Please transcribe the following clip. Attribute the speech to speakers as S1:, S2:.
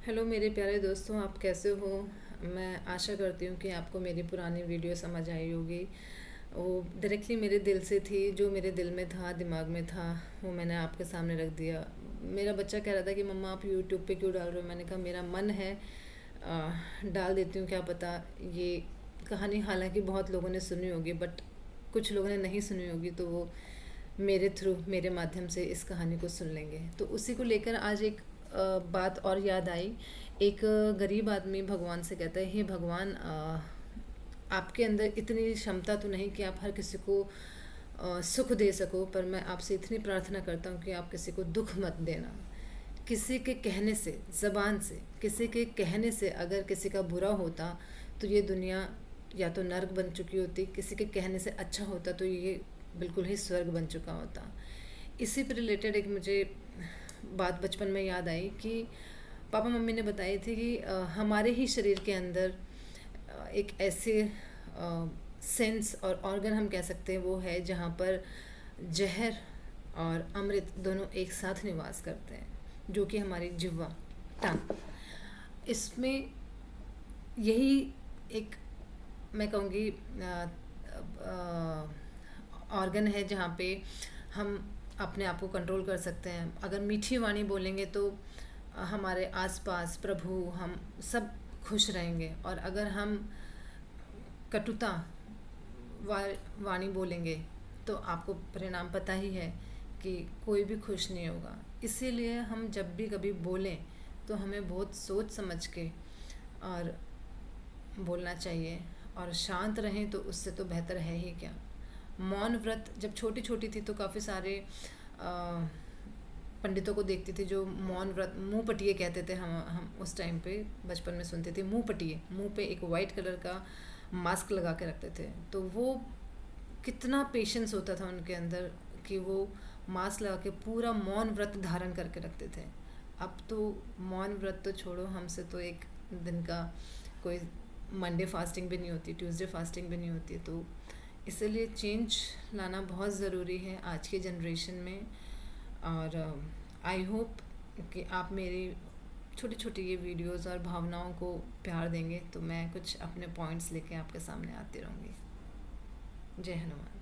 S1: Hello मेरे प्यारे दोस्तों, आप कैसे हो। मैं आशा करती हूँ कि आपको मेरी पुरानी वीडियो समझ आई होगी। वो डायरेक्टली मेरे दिल से थी, जो मेरे दिल में था, दिमाग में था, वो मैंने आपके सामने रख दिया। मेरा बच्चा कह रहा था कि मम्मा आप यूट्यूब पे क्यों डाल रहे हो। मैंने कहा मेरा मन है, डाल देती हूँ, क्या पता ये कहानी हालांकि बहुत लोगों ने सुनी होगी, बट कुछ लोगों ने नहीं सुनी होगी, तो वो मेरे थ्रू, मेरे माध्यम से इस कहानी को सुन लेंगे। तो उसी को लेकर आज एक बात और याद आई। एक गरीब आदमी भगवान से कहता है, हे भगवान, आपके अंदर इतनी क्षमता तो नहीं कि आप हर किसी को सुख दे सको, पर मैं आपसे इतनी प्रार्थना करता हूँ कि आप किसी को दुख मत देना। किसी के कहने से, ज़बान से, किसी के कहने से अगर किसी का बुरा होता तो ये दुनिया या तो नर्क बन चुकी होती, किसी के कहने से अच्छा होता तो ये बिल्कुल ही स्वर्ग बन चुका होता। इसी पे रिलेटेड एक मुझे बात बचपन में याद आई कि पापा मम्मी ने बताई थी कि हमारे ही शरीर के अंदर एक ऐसे सेंस और ऑर्गन हम कह सकते हैं वो है जहाँ पर जहर और अमृत दोनों एक साथ निवास करते हैं, जो कि हमारी जिह्वा, टंग। इसमें यही एक, मैं कहूँगी, ऑर्गन है जहाँ पे हम अपने आप को कंट्रोल कर सकते हैं। अगर मीठी वाणी बोलेंगे तो हमारे आसपास प्रभु, हम सब खुश रहेंगे, और अगर हम कटुता वाणी बोलेंगे तो आपको परिणाम पता ही है कि कोई भी खुश नहीं होगा। इसीलिए हम जब भी कभी बोलें तो हमें बहुत सोच समझ के और बोलना चाहिए, और शांत रहें तो उससे तो बेहतर है ही क्या। मौन व्रत, जब छोटी छोटी थी तो काफ़ी सारे पंडितों को देखती थी जो मौन व्रत, मुंह पटिए कहते थे। हम उस टाइम पे बचपन में सुनते थे मुंह पटिए, मुंह पे एक वाइट कलर का मास्क लगा के रखते थे। तो वो कितना पेशेंस होता था उनके अंदर कि वो मास्क लगा के पूरा मौन व्रत धारण करके रखते थे। अब तो मौन व्रत तो छोड़ो, हमसे तो एक दिन का कोई मंडे फास्टिंग भी नहीं होती, ट्यूसडे फास्टिंग भी नहीं होती। तो इसलिए चेंज लाना बहुत ज़रूरी है आज की जनरेशन में। और आई होप कि आप मेरी छोटी छोटी ये वीडियोस और भावनाओं को प्यार देंगे, तो मैं कुछ अपने पॉइंट्स लेके आपके सामने आती रहूँगी। जय हनुमान।